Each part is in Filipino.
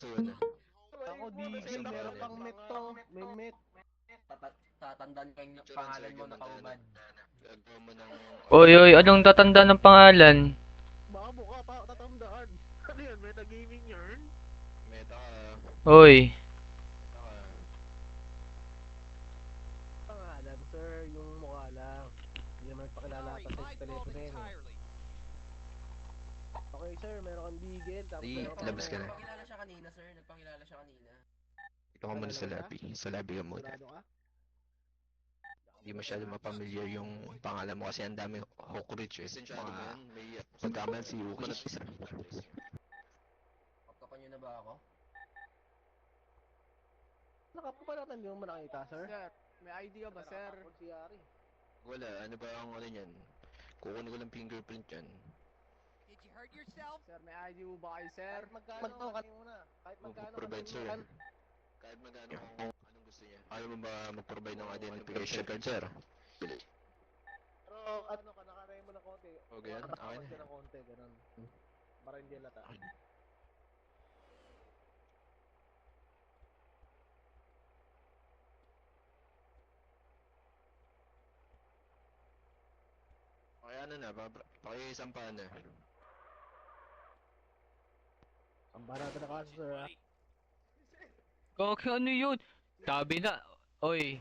So, ano? Ako, Digil, meron pang met to. May met. Tatandaan ko yung Insurance pangalan mo gagawa na mo ng ano? kaubad. Gagawa mo ng Oy, oy, anong tatanda ng pangalan? Baka mukha pa ako tatandaan. Ano yan, metagaming yarn? meta ka. Oy, Meta ka. Pangalan, sir, yung mukha lang. Hindi naman pakilala ata sa telepono yan eh. Okay, sir, meron kang Digil, tapos Sige, meron kang labas ka na. Nagpakilala siya kanina, sir. Nagpakilala siya kanina. Ikaw ka muna sa Kilala mo lobby. Sa lobby ka muna. Sigurado ka? Hindi masyado mapamilyar yung pangalan mo kasi ang daming Hawkridge eh. Mga pagkaman si Yuki. Pagkapan niyo na ba ako? Nakapapalatan hindi mo nakita, sir? Sir, may ID ka ba, sir? Nakapapod si Yari. Wala, ano ba ang ano yan? Kukunin ko lang fingerprint yan. Did you hurt yourself? Sir, may ID mo ba kayo, sir? Kahit magkano, kanina muna. Kahit magkano, Mag-provide sir. kanina. Kahit magkano kung anong gusto niya. Ayaw mo ba mag-provide ng identification card sir? Pero ano ka, nakaremo ng konti. Okay yan? Okay Nakapapod na. ka ng konti, ganun. Para hindi lata. Okay, ano na, pakisampahan na. Ang barata na kaso, sir, ha? kaki ano yun? Sabi na, oy,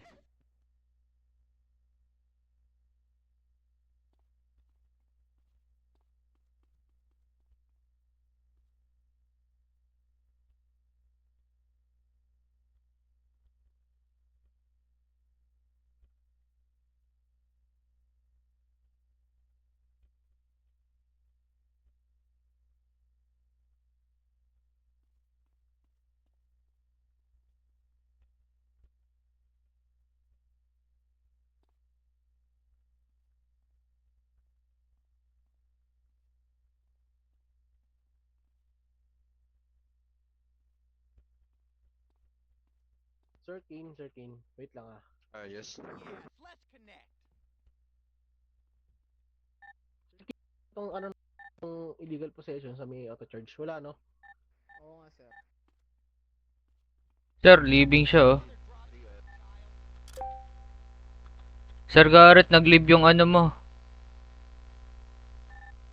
Sir King. Wait lang, ah. Yes. Yes, let's connect. Itong ano, itong illegal possession sa may auto charge. Wala, no? Oo nga, sir. sir, leaving siya oh. Sir Garrett, nag-leave yung ano mo.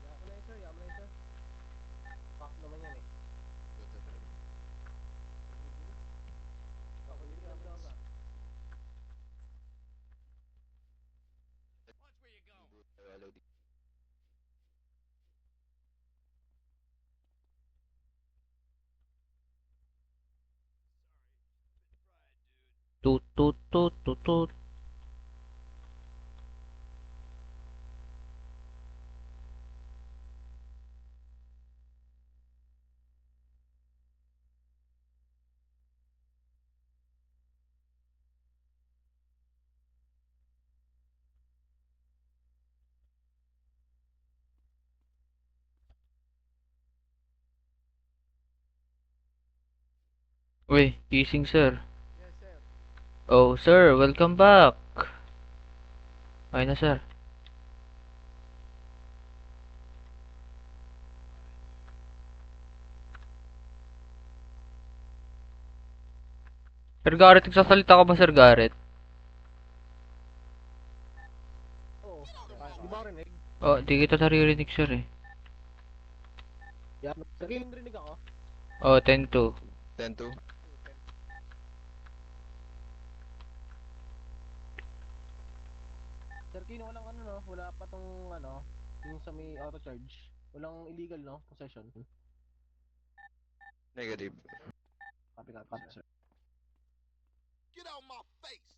Yaman na yun, sir. Yaman na yun, sir. Fuck naman yan, eh. Ako, hindi ka ba? Watch where you go. Tut, tut, tut, tut, tut. Uy, gising sir. Yes, sir. Oh, sir, welcome back. Ay na sir. Sir Garrett, nagsasalita ka ba Sir Garrett? Oo. Di ba ako rinig? Oh, di kita naririnig sir eh. Yaman. Sir King, rinig ako. Oh, 10-2. 10-2. Sir King, walang ano, no? Wala pa tong ano, yung sa may auto charge. Walang illegal, no? Possession. Negative. Copy, sir. Get out my face!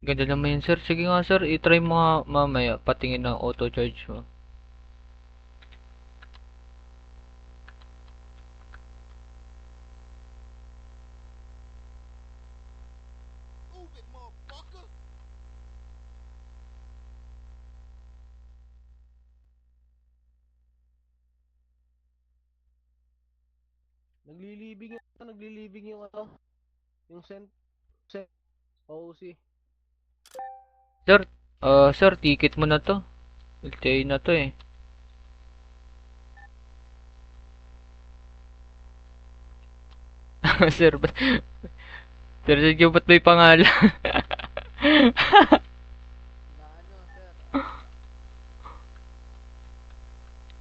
Ganda naman yun sir. Sige nga sir, itry mo nga mamaya patingin ng auto charge mo. Move it, motherfucker! Naglilibing yung ano, yung sent OC. Sir, sir, ticket mo na to. LTA na to eh. Sir, Sir Sergio, ba't may pangalan? Na ano, sir?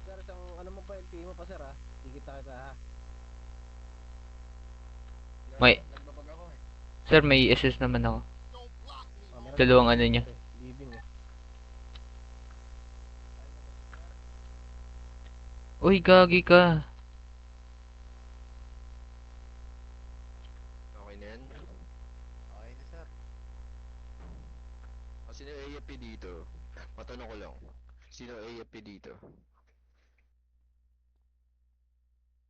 Sir, isang ano mo pa, LTE mo pa sir ha. Kikita kita ha. May- Nagbabag ako eh. Sir, may SS naman ako. Meron Dalawang pa- ano niya. Living eh. Uy, gagi ka. Okay na yan? Okay na, sir. Sino AFP dito? Matanong ko lang. Sino AFP dito?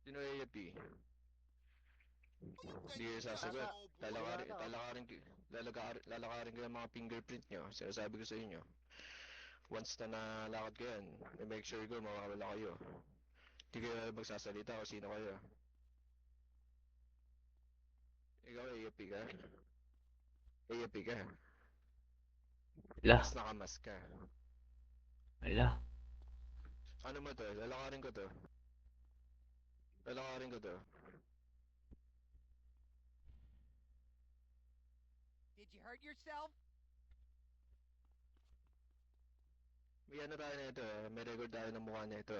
Sino AFP? Sige, sasagot. Lalakarin ko yung mga fingerprint nyo. Sinasabi ko sa inyo. Once na nalakad ko yan, make sure ko mawawala kayo. Hindi kayo magsasalita kung sino kayo. Ikaw AFP ka? AFP ka? Ala, Mas nakamas ka. ala. Ano mo to? Lalakarin ko to. Lalakarin ko to. Did you hurt yourself? May ano tayo na ito, may record tayo ng mukha na ito.